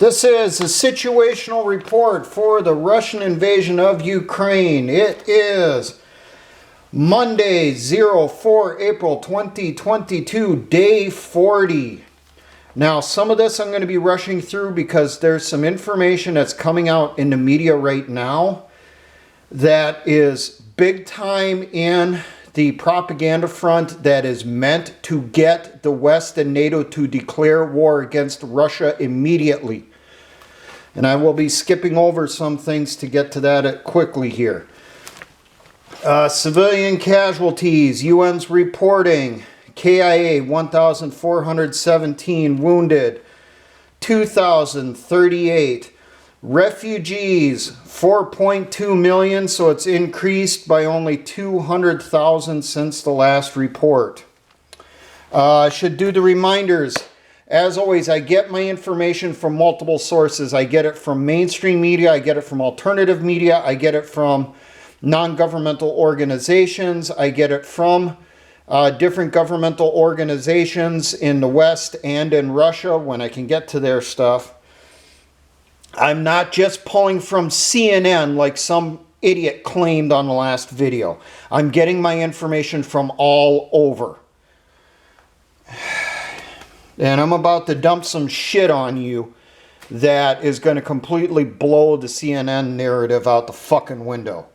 This is a situational report for the Russian invasion of Ukraine. It is Monday, 04 April 2022, day 40. Now, some of this I'm going to be rushing through because there's some information that's coming out in the media right now that is big time in the propaganda front that is meant to get the West and NATO to declare war against Russia immediately. And I will be skipping over some things to get to that quickly here. Civilian casualties, UN's reporting, KIA 1,417 wounded, 2,038. Refugees, 4.2 million, so it's increased by only 200,000 since the last report. I should do the reminders. As always, I get my information from multiple sources. I get it from mainstream media, I get it from alternative media, I get it from non-governmental organizations, I get it from different governmental organizations in the West and in Russia when I can get to their stuff. I'm not just pulling from CNN like some idiot claimed on the last video. I'm getting my information from all over. And I'm about to dump some shit on you that is going to completely blow the CNN narrative out the fucking window.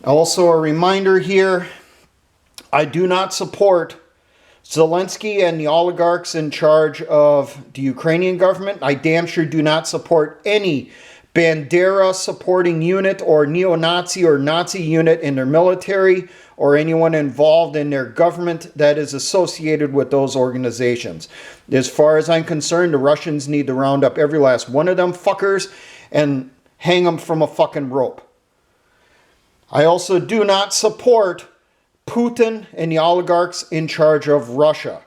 Also a reminder here, I do not support Zelensky and the oligarchs in charge of the Ukrainian government. I damn sure do not support any Bandera supporting unit or neo-Nazi or Nazi unit in their military or anyone involved in their government that is associated with those organizations. As far as I'm concerned, the Russians need to round up every last one of them fuckers and hang them from a fucking rope. I also do not support Putin and the oligarchs in charge of Russia.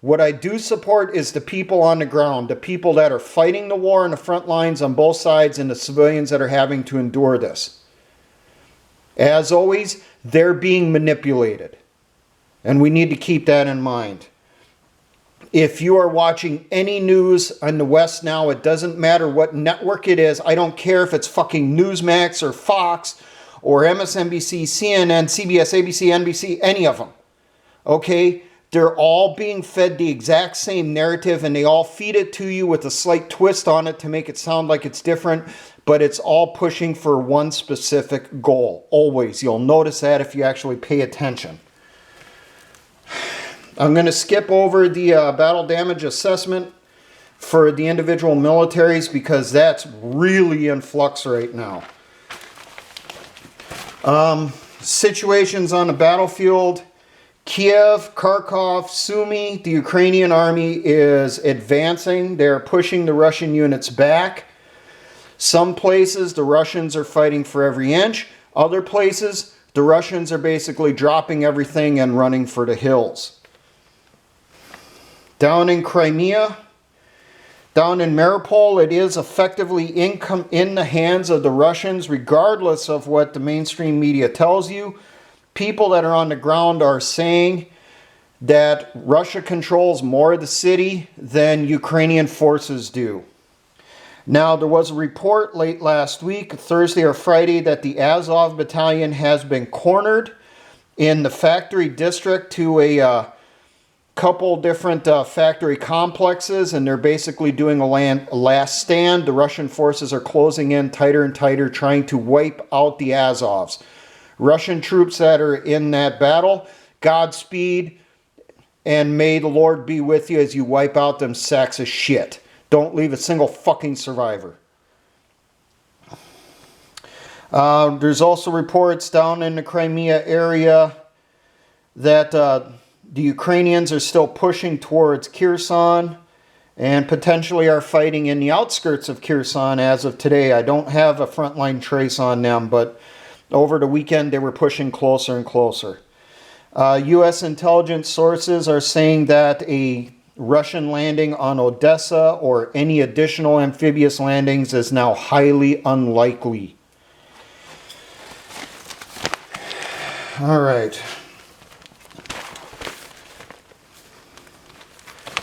What I do support is the people on the ground, the people that are fighting the war on the front lines on both sides and the civilians that are having to endure this. As always, they're being manipulated. And we need to keep that in mind. If you are watching any news on the West now, it doesn't matter what network it is. I don't care if it's fucking Newsmax or Fox or MSNBC, CNN, CBS, ABC, NBC, any of them. Okay? They're all being fed the exact same narrative and they all feed it to you with a slight twist on it to make it sound like it's different, but it's all pushing for one specific goal. Always. You'll notice that if you actually pay attention. I'm going to skip over the battle damage assessment for the individual militaries because that's really in flux right now. Situations on the battlefield. Kiev, Kharkov, Sumy, the Ukrainian army is advancing. They're pushing the Russian units back. Some places the Russians are fighting for every inch. Other places the Russians are basically dropping everything and running for the hills. Down in Crimea, down in Mariupol, it is effectively in the hands of the Russians, regardless of what the mainstream media tells you. People that are on the ground are saying that Russia controls more of the city than Ukrainian forces do. Now, there was a report late last week, Thursday or Friday, that the Azov battalion has been cornered in the factory district to a couple different factory complexes, and they're basically doing a last stand. The Russian forces are closing in tighter and tighter, trying to wipe out the Azovs. Russian troops that are in that battle, Godspeed, and may the Lord be with you as you wipe out them sacks of shit. Don't leave a single fucking survivor. There's also reports down in the Crimea area that the Ukrainians are still pushing towards Kherson and potentially are fighting in the outskirts of Kherson as of today. I don't have a frontline trace on them, but over the weekend, they were pushing closer and closer. U.S. intelligence sources are saying that a Russian landing on Odessa or any additional amphibious landings is now highly unlikely. All right.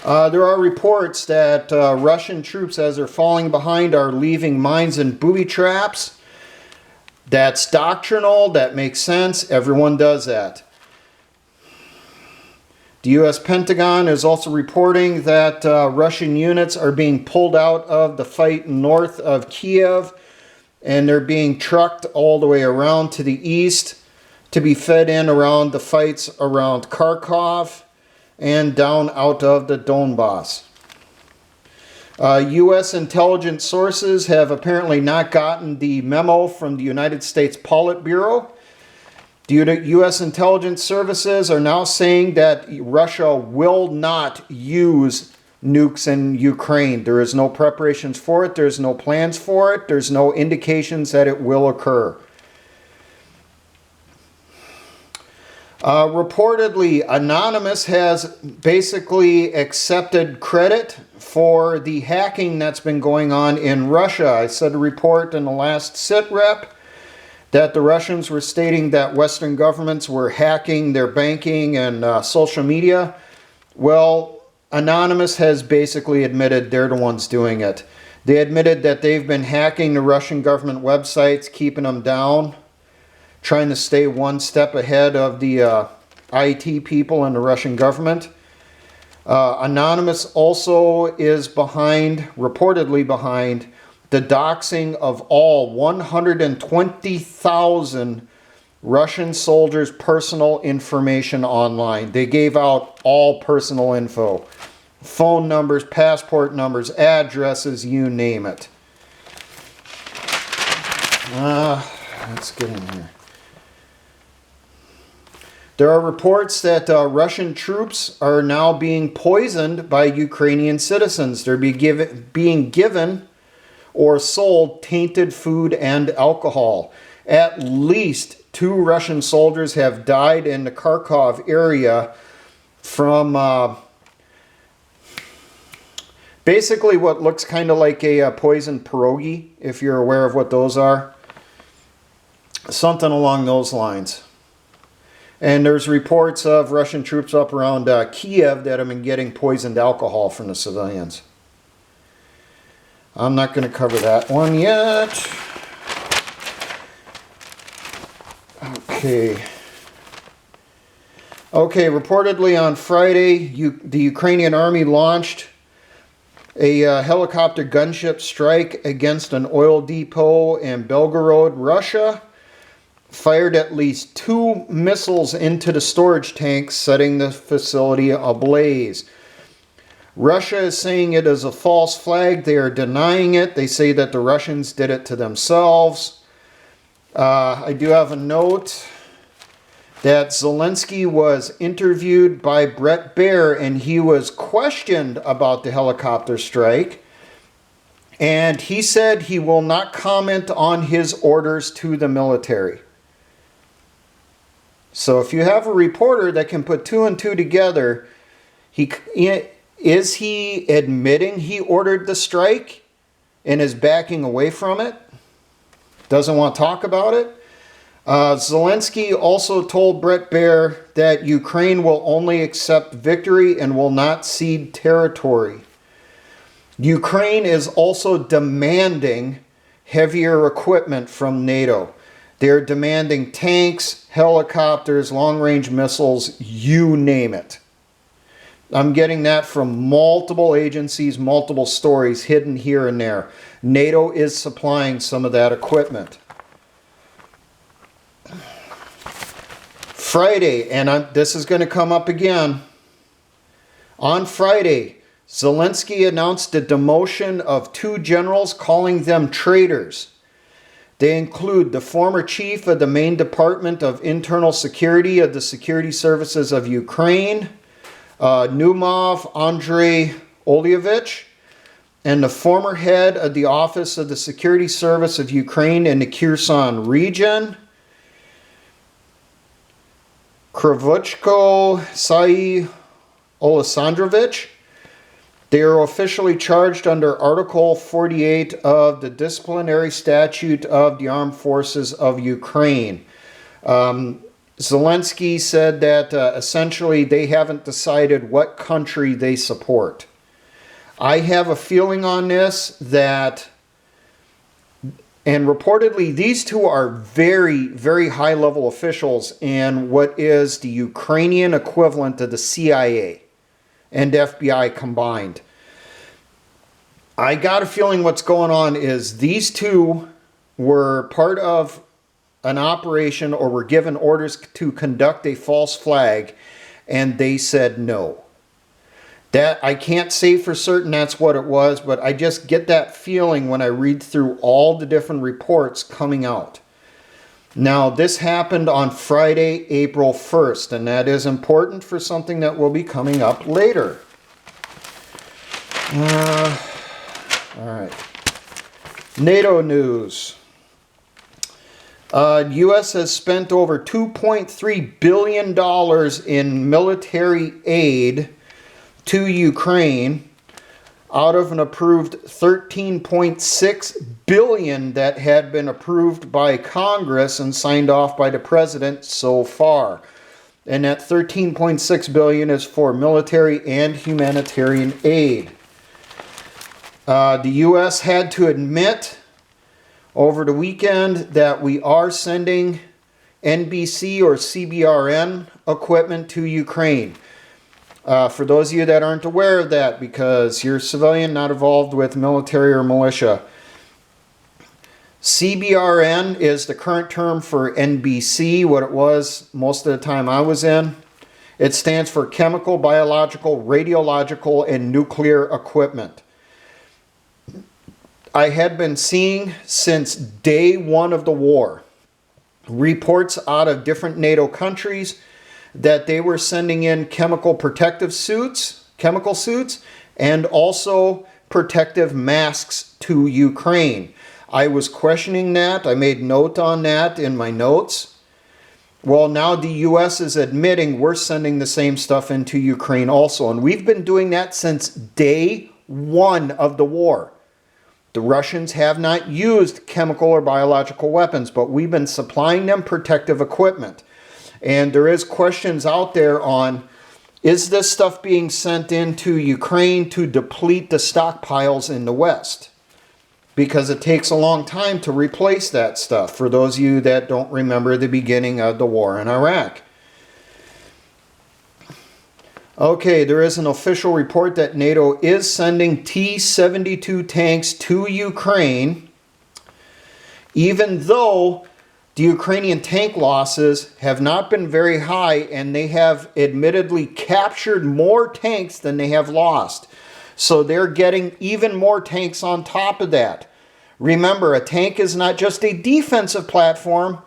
There are reports that Russian troops, as they're falling behind, are leaving mines and booby traps. That's doctrinal. That makes sense. Everyone does that. The U.S. Pentagon is also reporting that Russian units are being pulled out of the fight north of Kiev, and they're being trucked all the way around to the east to be fed in around the fights around Kharkov and down out of the Donbass. U.S. intelligence sources have apparently not gotten the memo from the United States Politburo. The U.S. intelligence services are now saying that Russia will not use nukes in Ukraine. There is no preparations for it. There's no plans for it. There's no indications that it will occur. Reportedly, Anonymous has basically accepted credit for the hacking that's been going on in Russia. I said a report in the last SITREP that the Russians were stating that Western governments were hacking their banking and social media. Well, Anonymous has basically admitted they're the ones doing it. They admitted that they've been hacking the Russian government websites, keeping them down, trying to stay one step ahead of the IT people in the Russian government. Anonymous also is reportedly behind, the doxing of all 120,000 Russian soldiers' personal information online. They gave out all personal info. Phone numbers, passport numbers, addresses, you name it. Let's get in here. There are reports that Russian troops are now being poisoned by Ukrainian citizens. They're being given or sold tainted food and alcohol. At least 2 Russian soldiers have died in the Kharkov area from basically what looks kind of like a poisoned pierogi, if you're aware of what those are. Something along those lines. And there's reports of Russian troops up around Kiev that have been getting poisoned alcohol from the civilians. I'm not going to cover that one yet. Okay, reportedly on Friday, the Ukrainian army launched a helicopter gunship strike against an oil depot in Belgorod, Russia. Fired at least 2 missiles into the storage tanks, setting the facility ablaze. Russia is saying it is a false flag. They are denying it. They say that the Russians did it to themselves. I do have a note that Zelensky was interviewed by Brett Baer, and he was questioned about the helicopter strike. And he said he will not comment on his orders to the military. So if you have a reporter that can put 2 and 2 together, is he admitting he ordered the strike and is backing away from it? Doesn't want to talk about it? Zelensky also told Brett Baer that Ukraine will only accept victory and will not cede territory. Ukraine is also demanding heavier equipment from NATO. They're demanding tanks, helicopters, long-range missiles, you name it. I'm getting that from multiple agencies, multiple stories hidden here and there. NATO is supplying some of that equipment. Friday, and this is going to come up again. On Friday, Zelensky announced the demotion of 2 generals, calling them traitors. They include the former chief of the main department of internal security of the Security Services of Ukraine, Numov Andrei Olyevich, and the former head of the Office of the Security Service of Ukraine in the Kherson region, Kravchko Sai Alexandrovich. They are officially charged under Article 48 of the Disciplinary Statute of the Armed Forces of Ukraine. Zelensky said that essentially they haven't decided what country they support. I have a feeling on this that, and reportedly these two are very, very high level officials in what is the Ukrainian equivalent of the CIA and FBI combined. I got a feeling what's going on is these two were part of an operation or were given orders to conduct a false flag, and they said no. That I can't say for certain that's what it was, but I just get that feeling when I read through all the different reports coming out. Now, this happened on Friday, April 1st, and that is important for something that will be coming up later. All right. NATO news. U.S. has spent over $2.3 billion in military aid to Ukraine out of an approved $13.6 billion that had been approved by Congress and signed off by the president so far. And that $13.6 billion is for military and humanitarian aid. The U.S. had to admit over the weekend that we are sending NBC or CBRN equipment to Ukraine. For those of you that aren't aware of that, because you're civilian, not involved with military or militia, CBRN is the current term for NBC, what it was most of the time I was in. It stands for Chemical, Biological, Radiological, and Nuclear Equipment. I had been seeing since day one of the war reports out of different NATO countries that they were sending in chemical protective suits, chemical suits, and also protective masks to Ukraine. I was questioning that. I made note on that in my notes. Well, now the U.S. is admitting we're sending the same stuff into Ukraine also, and we've been doing that since day one of the war. The Russians have not used chemical or biological weapons, but we've been supplying them protective equipment. And there is questions out there on, is this stuff being sent into Ukraine to deplete the stockpiles in the West? Because it takes a long time to replace that stuff, for those of you that don't remember the beginning of the war in Iraq. Okay, there is an official report that NATO is sending T-72 tanks to Ukraine, even though the Ukrainian tank losses have not been very high, and they have admittedly captured more tanks than they have lost. So they're getting even more tanks on top of that. Remember, a tank is not just a defensive platform.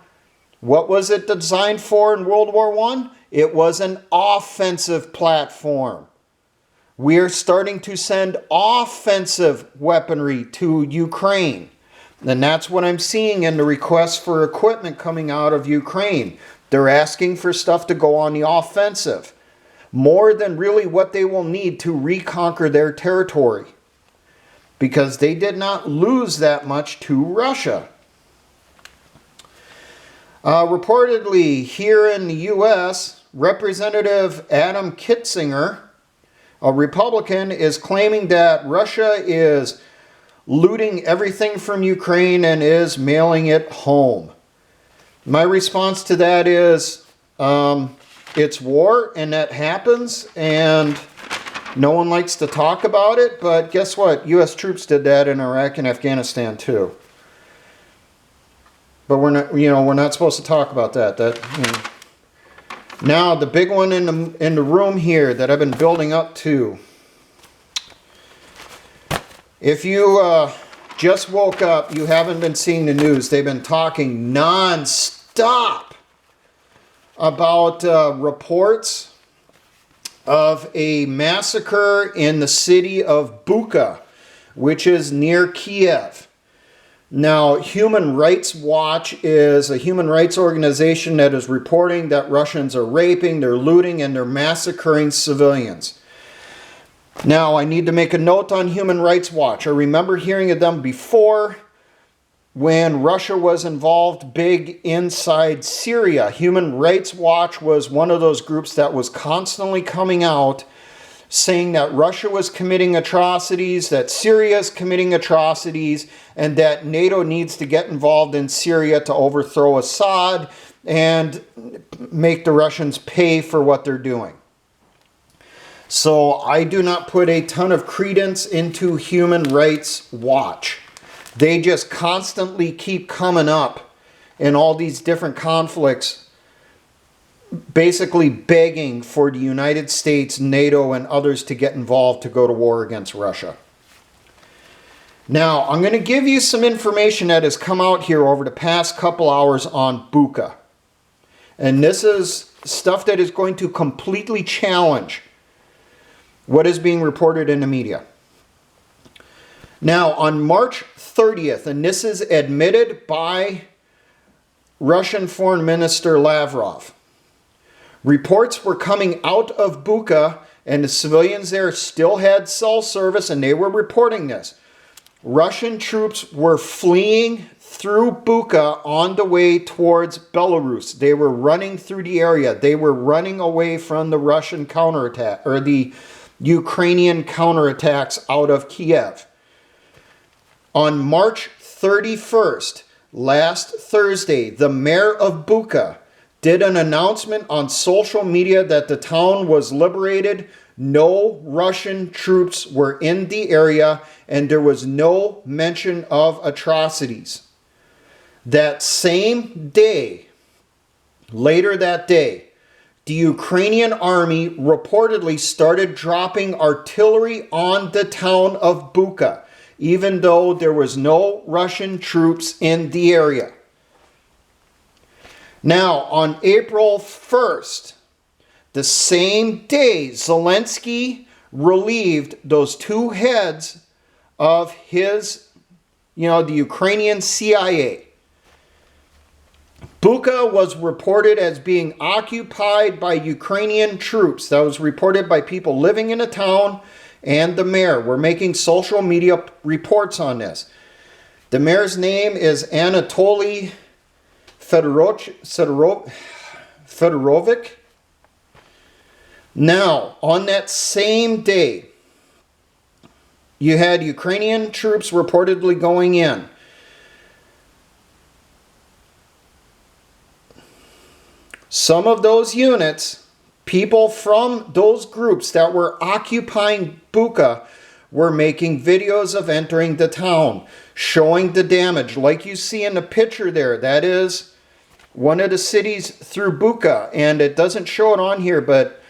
What was it designed for in World War I? It was an offensive platform. We are starting to send offensive weaponry to Ukraine. And that's what I'm seeing in the requests for equipment coming out of Ukraine. They're asking for stuff to go on the offensive, more than really what they will need to reconquer their territory, because they did not lose that much to Russia. Reportedly, here in the U.S., Representative Adam Kitzinger, a Republican, is claiming that Russia is looting everything from Ukraine and is mailing it home. My response to that is, it's war, and that happens, and no one likes to talk about it, but guess what? U.S. troops did that in Iraq and Afghanistan too. But we're not supposed to talk about that. Now, the big one in the room here that I've been building up to. If you just woke up, you haven't been seeing the news. They've been talking non-stop about reports of a massacre in the city of Bucha, which is near Kiev. Now, Human Rights Watch is a human rights organization that is reporting that Russians are raping, they're looting, and they're massacring civilians. Now, I need to make a note on Human Rights Watch. I remember hearing of them before. when Russia was involved big inside Syria. Human Rights Watch was one of those groups that was constantly coming out saying that Russia was committing atrocities, that Syria is committing atrocities, and that NATO needs to get involved in Syria to overthrow Assad and make the Russians pay for what they're doing. So I do not put a ton of credence into Human Rights Watch. They just constantly keep coming up in all these different conflicts, basically begging for the United States, NATO, and others to get involved to go to war against Russia. Now, I'm going to give you some information that has come out here over the past couple hours on Bucha. And this is stuff that is going to completely challenge what is being reported in the media. Now, on March 30th, and this is admitted by Russian Foreign Minister Lavrov, reports were coming out of Bucha, and the civilians there still had cell service, and they were reporting this. Russian troops were fleeing through Bucha on the way towards Belarus. They were running through the area. They were running away from the Russian counterattack, or the Ukrainian counterattacks out of Kiev. On March 31st, last Thursday, the mayor of Bucha did an announcement on social media that the town was liberated. No Russian troops were in the area, and there was no mention of atrocities. That same day, later that day, the Ukrainian army reportedly started dropping artillery on the town of Bucha, even though there was no Russian troops in the area. Now, on April 1st, the same day, Zelensky relieved those two heads of his, the Ukrainian CIA. Bucha was reported as being occupied by Ukrainian troops. That was reported by people living in the town, and the mayor. We're making social media reports on this. The mayor's name is Anatoly Fedorovich. Now, on that same day, you had Ukrainian troops reportedly going in. Some of those units, people from those groups that were occupying Bucha, were making videos of entering the town, showing the damage. Like you see in the picture there, that is one of the cities through Bucha, and it doesn't show it on here, but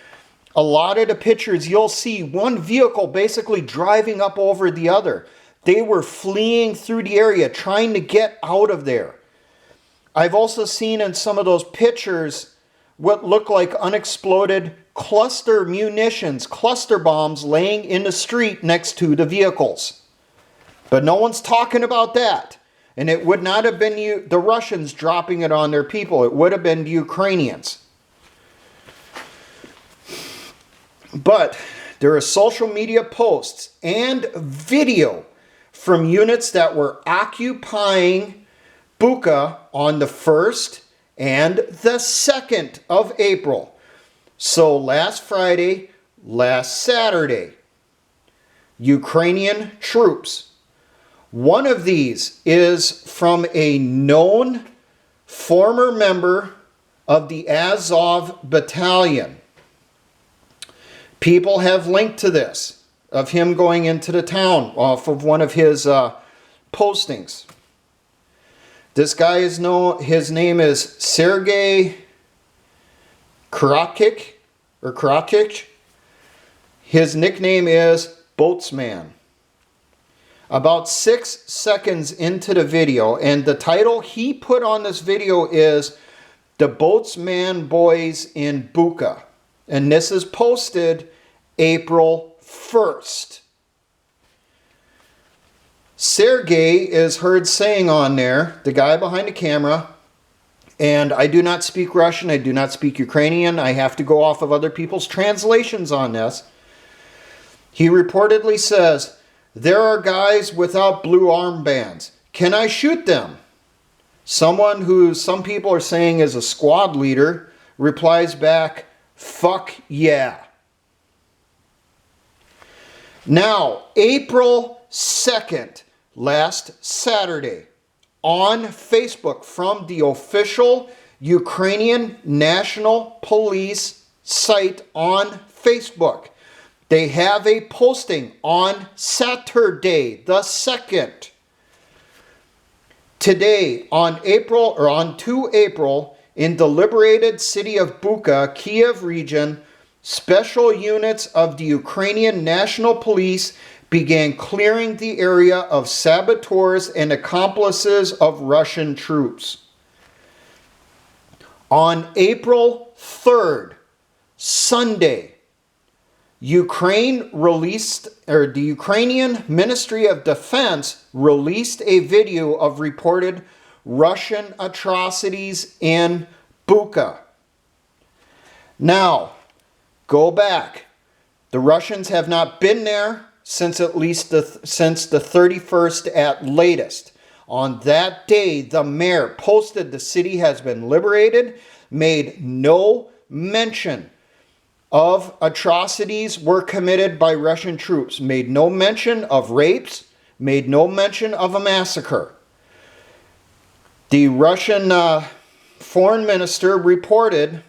a lot of the pictures you'll see one vehicle basically driving up over the other. They were fleeing through the area, trying to get out of there. I've also seen in some of those pictures what look like unexploded cluster munitions, cluster bombs laying in the street next to the vehicles. But no one's talking about that. And it would not have been the Russians dropping it on their people. It would have been the Ukrainians. But there are social media posts and video from units that were occupying Bucha on the 1st and the 2nd of April. So last Friday, last Saturday, Ukrainian troops. One of these is from a known former member of the Azov battalion. People have linked to this, of him going into the town off of one of his postings. This guy is known, his name is Sergei Krakik. His nickname is Boatsman. About 6 seconds into the video, and the title he put on this video is The Boatsman Boys in Bucha. And this is posted April 1st. Sergei is heard saying on there, the guy behind the camera, and I do not speak Russian, I do not speak Ukrainian, I have to go off of other people's translations on this. He reportedly says, there are guys without blue armbands. Can I shoot them? Someone who some people are saying is a squad leader replies back, fuck yeah. Now, April 2nd, last Saturday, on Facebook from the official Ukrainian National Police site on Facebook, they have a posting on Saturday the 2nd. Today, on 2 April, in the liberated city of Bucha, Kiev region, special units of the Ukrainian National Police began clearing the area of saboteurs and accomplices of Russian troops. On April 3rd, Sunday, the Ukrainian Ministry of Defense released a video of reported Russian atrocities in Bucha. Now, go back. The Russians have not been there since the 31st at latest. On that day, the mayor posted the city has been liberated, made no mention of atrocities were committed by Russian troops, made no mention of rapes, made no mention of a massacre. The Russian foreign minister reported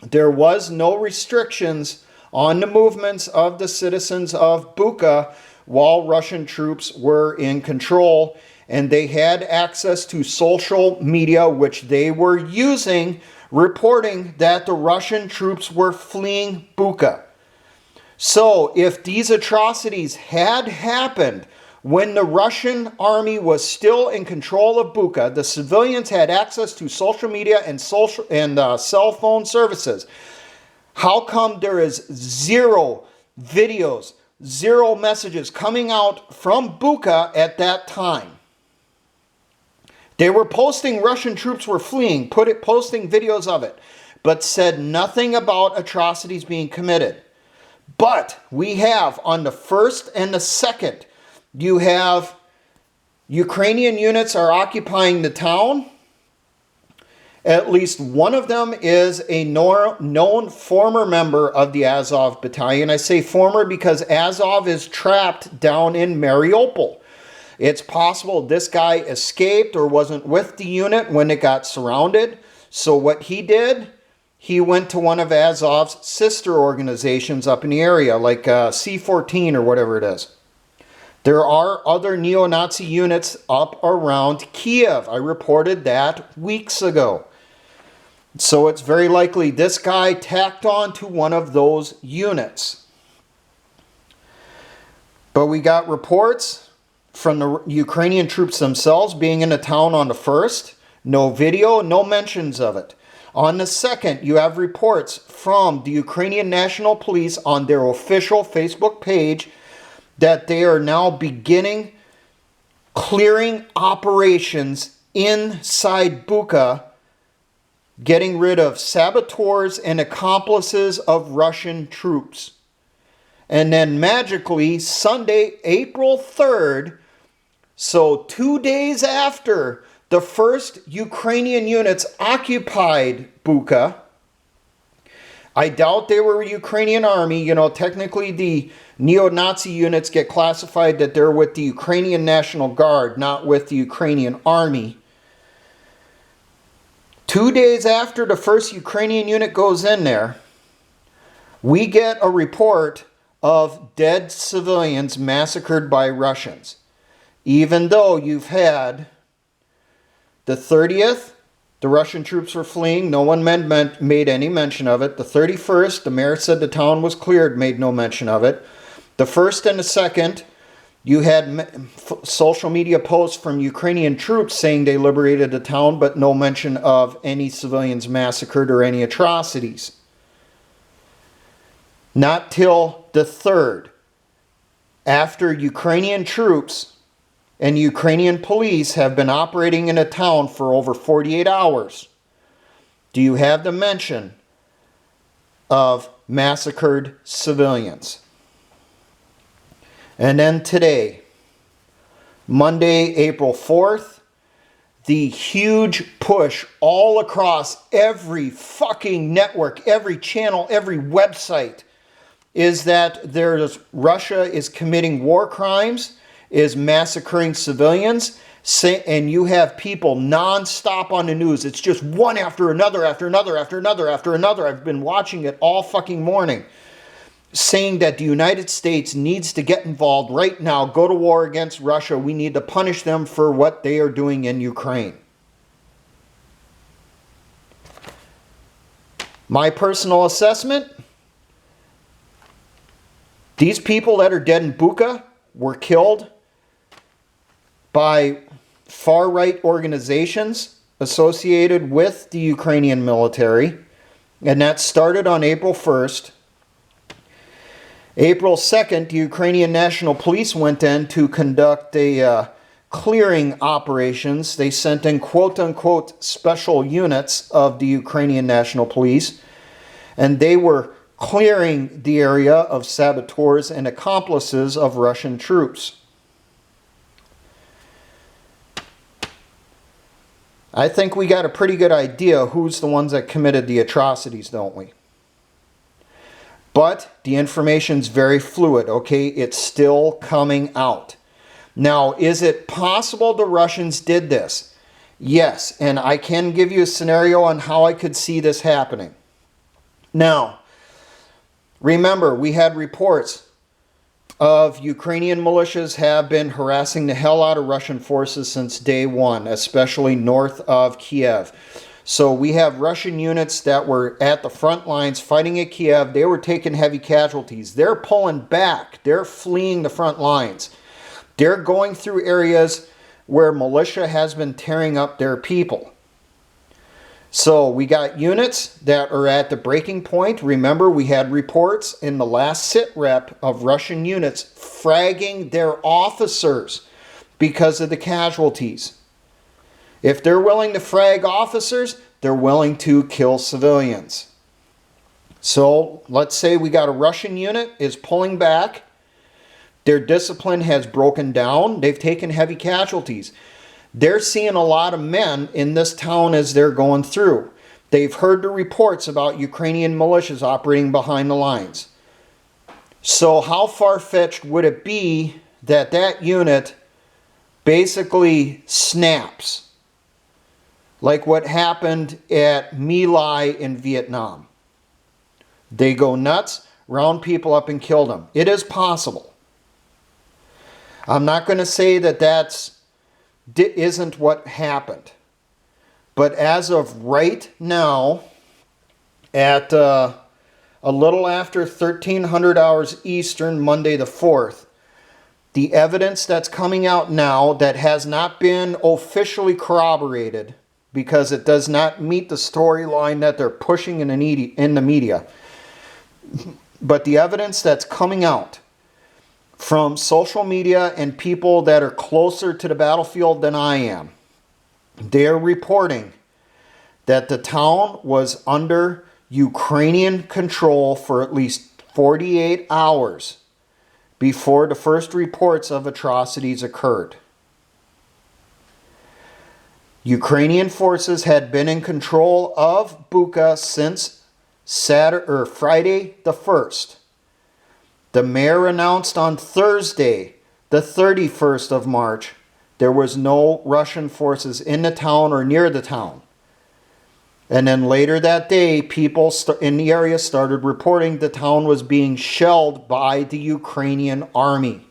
there was no restrictions on the movements of the citizens of Bucha while Russian troops were in control, and they had access to social media, which they were using, reporting that the Russian troops were fleeing Bucha. So, if these atrocities had happened when the Russian army was still in control of Bucha, the civilians had access to social media and cell phone services. How come there is zero videos, zero messages coming out from Bucha at that time? They were posting Russian troops were fleeing, posting videos of it, but said nothing about atrocities being committed. But we have on the 1st and the 2nd, you have Ukrainian units are occupying the town. At least one of them is a known former member of the Azov battalion. I say former because Azov is trapped down in Mariupol. It's possible this guy escaped or wasn't with the unit when it got surrounded. So what he did, he went to one of Azov's sister organizations up in the area, like C-14 or whatever it is. There are other neo-Nazi units up around Kiev. I reported that weeks ago. So it's very likely this guy tacked on to one of those units. But we got reports from the Ukrainian troops themselves being in the town on the 1st. No video, no mentions of it. On the 2nd, you have reports from the Ukrainian National Police on their official Facebook page that they are now beginning clearing operations inside Bucha, getting rid of saboteurs and accomplices of Russian troops. And then magically, Sunday, April 3rd, so 2 days after the first Ukrainian units occupied Bucha, I doubt they were a Ukrainian army. You know, technically the neo-Nazi units get classified that they're with the Ukrainian National Guard, not with the Ukrainian army. 2 days after the first Ukrainian unit goes in there, we get a report of dead civilians massacred by Russians. Even though you've had the 30th, the Russian troops were fleeing, no one made any mention of it. The 31st, the mayor said the town was cleared, made no mention of it. The 1st and the 2nd, you had social media posts from Ukrainian troops saying they liberated the town, but no mention of any civilians massacred or any atrocities. Not till the 3rd, after Ukrainian troops and Ukrainian police have been operating in a town for over 48 hours, do you have the mention of massacred civilians. And then today, Monday, April 4th, the huge push all across every fucking network, every channel, every website is that Russia is committing war crimes, is massacring civilians, and you have people nonstop on the news. It's just one after another, after another, after another, after another. I've been watching it all fucking morning, saying that the United States needs to get involved right now, go to war against Russia. We need to punish them for what they are doing in Ukraine. My personal assessment, these people that are dead in Bucha were killed by far-right organizations associated with the Ukrainian military, and that started on April 1st. April 2nd, the Ukrainian National Police went in to conduct a clearing operations. They sent in quote-unquote special units of the Ukrainian National Police, and they were clearing the area of saboteurs and accomplices of Russian troops. I think we got a pretty good idea who's the ones that committed the atrocities, don't we? But the information's very fluid, okay? It's still coming out. Now, is it possible the Russians did this? Yes, and I can give you a scenario on how I could see this happening. Now, remember, we had reports of Ukrainian militias have been harassing the hell out of Russian forces since day one, especially north of Kiev. So we have Russian units that were at the front lines fighting at Kiev. They were taking heavy casualties. They're pulling back. They're fleeing the front lines. They're going through areas where militia has been tearing up their people. So we got units that are at the breaking point. Remember, we had reports in the last sit rep of Russian units fragging their officers because of the casualties. If they're willing to frag officers, they're willing to kill civilians. So let's say we got a Russian unit is pulling back. Their discipline has broken down. They've taken heavy casualties. They're seeing a lot of men in this town as they're going through. They've heard the reports about Ukrainian militias operating behind the lines. So how far-fetched would it be that that unit basically snaps? Like what happened at My Lai in Vietnam. They go nuts, round people up and kill them. It is possible. I'm not going to say that isn't what happened. But as of right now, at a little after 1300 hours Eastern, Monday the 4th, the evidence that's coming out now that has not been officially corroborated because it does not meet the storyline that they're pushing in the media. But the evidence that's coming out from social media and people that are closer to the battlefield than I am, they're reporting that the town was under Ukrainian control for at least 48 hours before the first reports of atrocities occurred. Ukrainian forces had been in control of Bucha since Friday the 1st. The mayor announced on Thursday, the 31st of March, there was no Russian forces in the town or near the town. And then later that day, people in the area started reporting the town was being shelled by the Ukrainian army.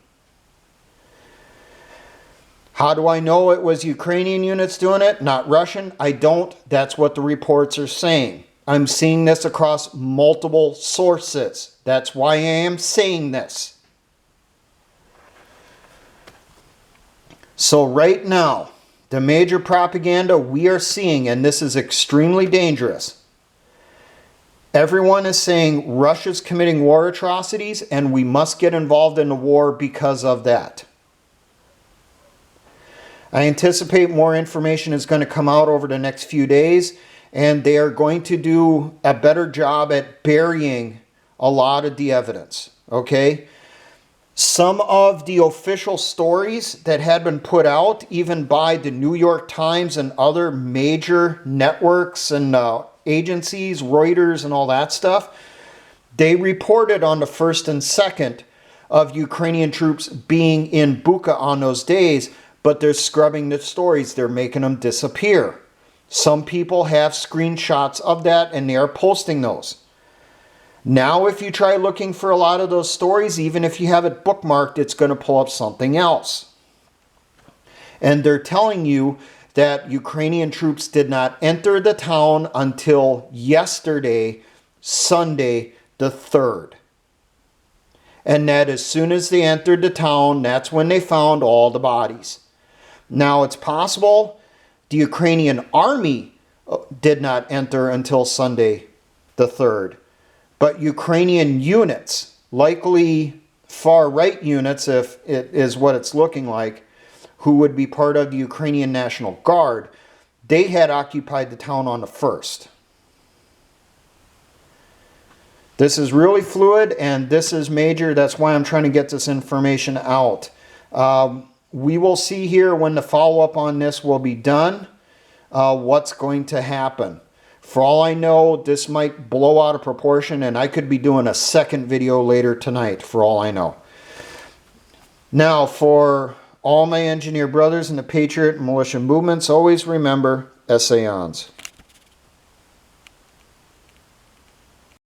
How do I know it was Ukrainian units doing it, not Russian? I don't. That's what the reports are saying. I'm seeing this across multiple sources. That's why I am saying this. So right now, the major propaganda we are seeing, and this is extremely dangerous, everyone is saying Russia's committing war atrocities and we must get involved in the war because of that. I anticipate more information is going to come out over the next few days, and they are going to do a better job at burying a lot of the evidence, okay? Some of the official stories that had been put out, even by the New York Times and other major networks and agencies, Reuters and all that stuff, they reported on the 1st and 2nd of Ukrainian troops being in Bucha on those days, but they're scrubbing the stories. They're making them disappear. Some people have screenshots of that and they are posting those. Now, if you try looking for a lot of those stories, even if you have it bookmarked, it's going to pull up something else. And they're telling you that Ukrainian troops did not enter the town until yesterday, Sunday, the 3rd. And that as soon as they entered the town, that's when they found all the bodies. Now, it's possible the Ukrainian army did not enter until Sunday, the 3rd. But Ukrainian units, likely far-right units if it is what it's looking like, who would be part of the Ukrainian National Guard, they had occupied the town on the 1st. This is really fluid and this is major. That's why I'm trying to get this information out. We will see here when the follow-up on this will be done, what's going to happen. For all I know, this might blow out of proportion and I could be doing a second video later tonight, for all I know. Now, for all my engineer brothers in the Patriot and militia movements, always remember, essayons.